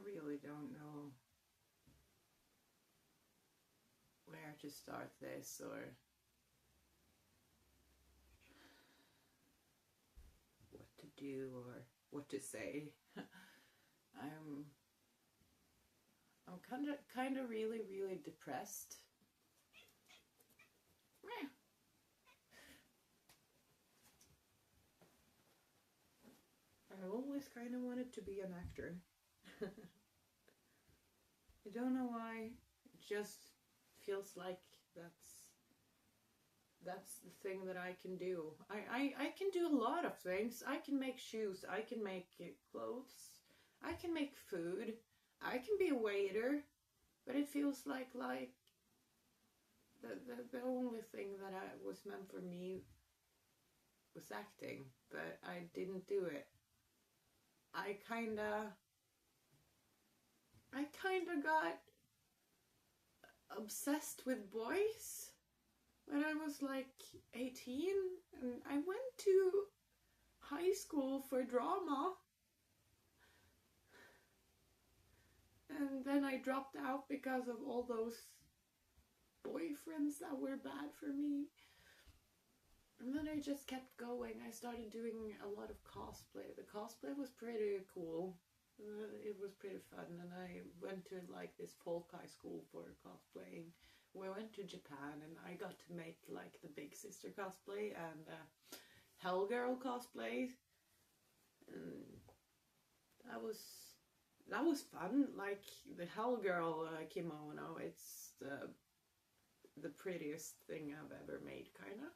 really don't know where to start this or what to do or what to say. I'm kind of really depressed. I always kind of wanted to be an actor. I don't know why. It just feels like that's the thing that I can do. I can do a lot of things. I can make shoes. I can make clothes. I can make food. I can be a waiter. But it feels like the only thing that was meant for me was acting. But I didn't do it. I kinda got obsessed with boys when I was like 18, and I went to high school for drama, and then I dropped out because of all those boyfriends that were bad for me. And then I just kept going. I started doing a lot of cosplay. The cosplay was pretty cool. It was pretty fun, and I went to like this folk high school for cosplaying. We went to Japan, and I got to make like the Big Sister cosplay and Hell Girl cosplay, and that was fun. Like the Hell Girl kimono, it's the prettiest thing I've ever made, kinda.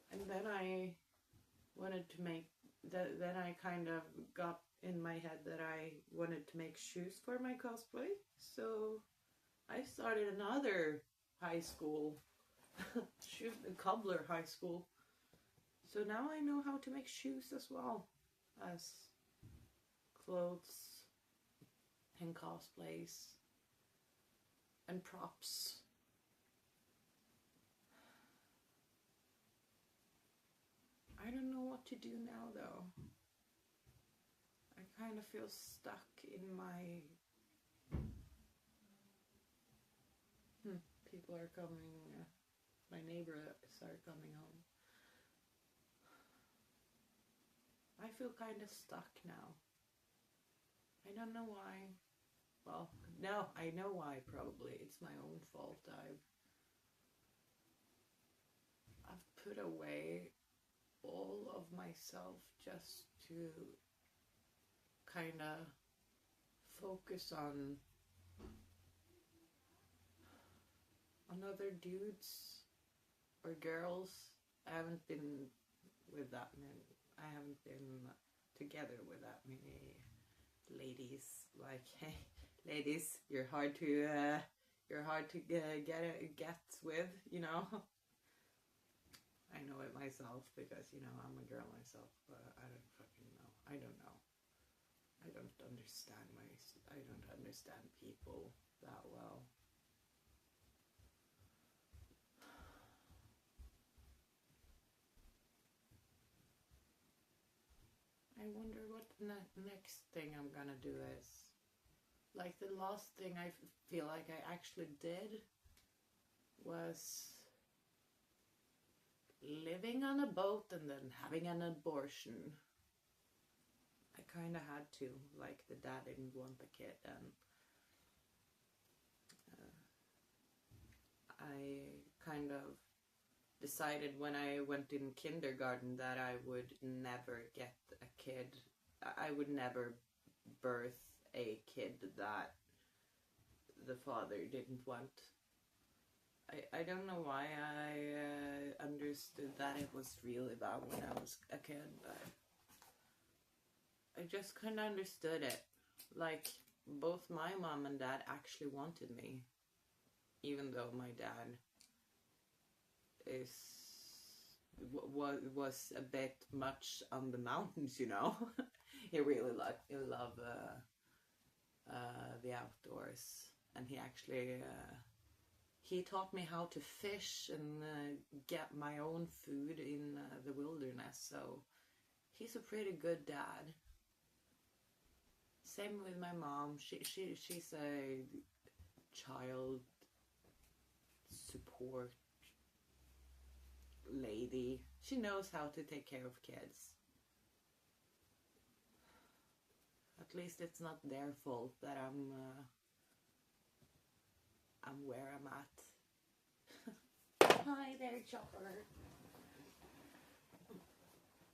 And then I wanted to make then I kind of got in my head that I wanted to make shoes for my cosplay, so I started another high school, cobbler high school. So now I know how to make shoes as well as clothes and cosplays and props. I don't know what to do now though. I kind of feel stuck in my... People are coming, my neighbors are coming home. I feel kind of stuck now. I don't know why. Well, no, I know why probably. It's my own fault. I've put away all of myself just to kind of focus on other dudes or girls. I haven't been with that many. I haven't been together with that many ladies. Like, hey, ladies, you're hard to get with, you know. I know it myself because, you know, I'm a girl myself, but I don't fucking know. I don't know. I don't understand people that well. I wonder what the next thing I'm gonna do is. Like, the last thing I feel like I actually did was living on a boat and then having an abortion. I kind of had to. Like, the dad didn't want the kid, and I kind of decided when I went in kindergarten that I would never get a kid. I would never birth a kid that the father didn't want. I don't know why I understood that it was really bad when I was a kid, but I just kind of understood it. Like, both my mom and dad actually wanted me, even though my dad was a bit much on the mountains, you know. He really loved the outdoors, and he actually he taught me how to fish and get my own food in the wilderness. So he's a pretty good dad. Same with my mom. She's a child support lady. She knows how to take care of kids. At least it's not their fault that I'm where I'm at. Hi there, Chopper.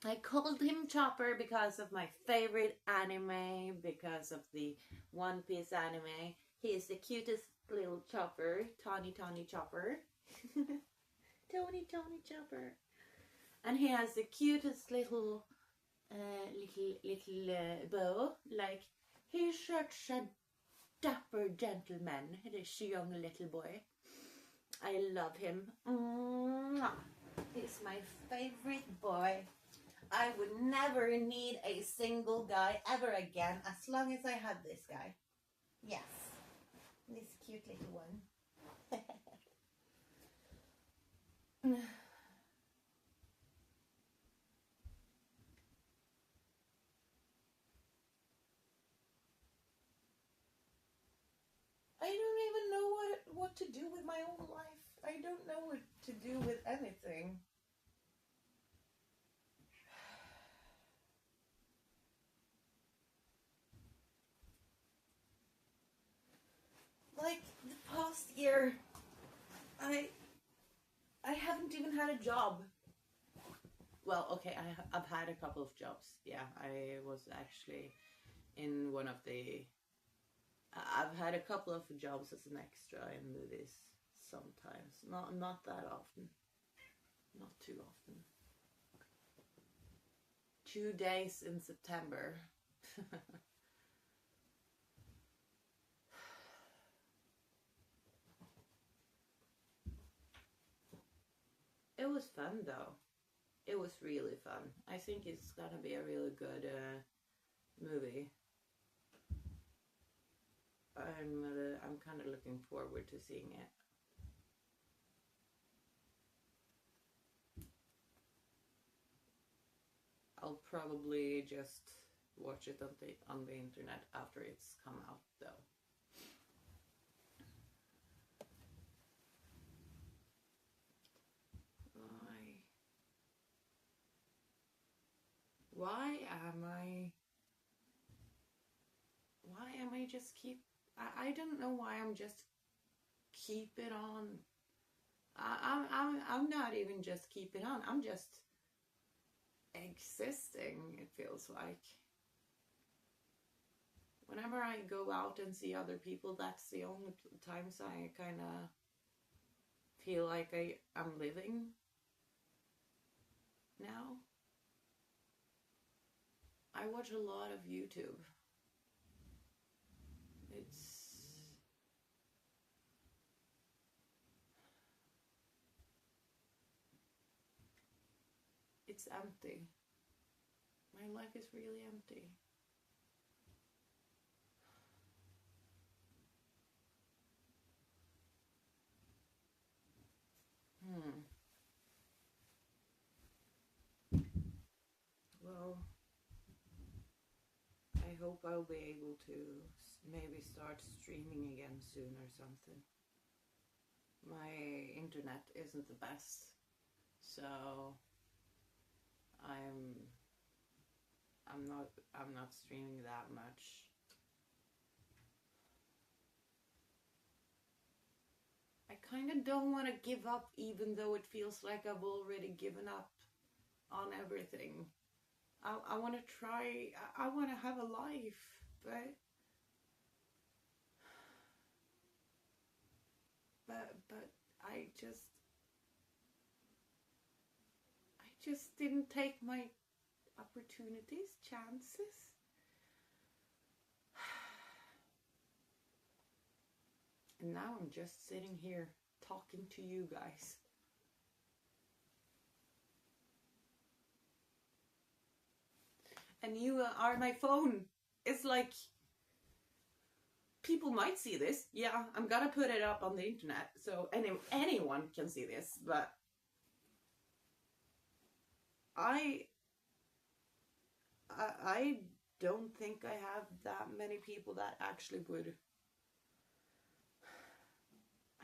I called him Chopper because of my favorite anime, because of the One Piece anime. He is the cutest little Chopper, Tawny Chopper. Tawny Chopper. And he has the cutest little bow. Like, he's such a dapper gentleman, this young little boy. I love him. He's my favorite boy. I would never need a single guy ever again as long as I had this guy. Yes. This cute little one. I don't even know what to do with my own life. I don't know what to do with anything. Like, the past year, I haven't even had a job. Well, okay, I've had a couple of jobs. Yeah, I was actually in one of the... I've had a couple of jobs as an extra in movies sometimes. Not that often. Not too often. 2 days in September. It was fun though. It was really fun. I think it's gonna be a really good movie. I'm kind of looking forward to seeing it. I'll probably just watch it on the internet after it's come out though. Why am I just I don't know why I'm just keep it on. I'm not even just keep it on. I'm just existing, it feels like. Whenever I go out and see other people, that's the only times I kind of feel like I'm living now. I watch a lot of YouTube. It's empty. My life is really empty. Well, I hope I'll be able to maybe start streaming again soon or something. My internet isn't the best, so I'm not streaming that much. I kind of don't want to give up, even though it feels like I've already given up on everything. I want to try. I want to have a life, but I just didn't take my opportunities, chances. And now I'm just sitting here talking to you guys. And you are my phone. It's like, people might see this. Yeah, I'm gonna put it up on the internet so anyone can see this, but I don't think I have that many people that actually would.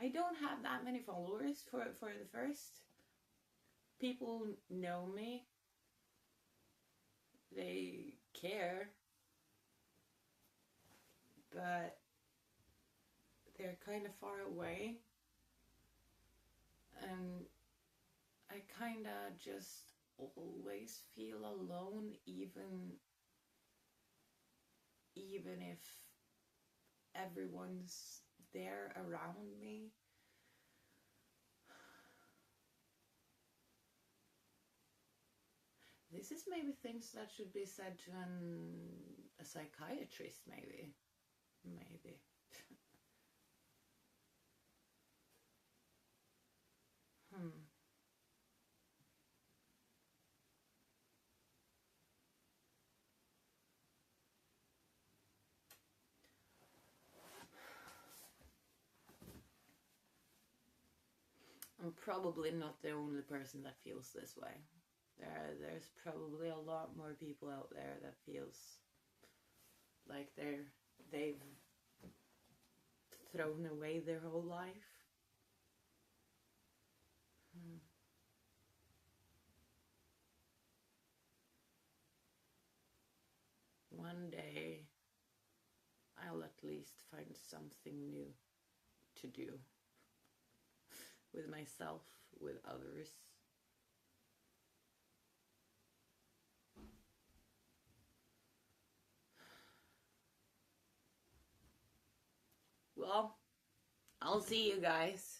I don't have that many followers for the first. People know me. They care. But they're kind of far away. And I kind of just always feel alone, even if everyone's there around me. This is maybe things that should be said to a psychiatrist, maybe. I'm probably not the only person that feels this way. There's probably a lot more people out there that feels like they've thrown away their whole life. One day I'll at least find something new to do with myself, with others. Well, I'll see you guys.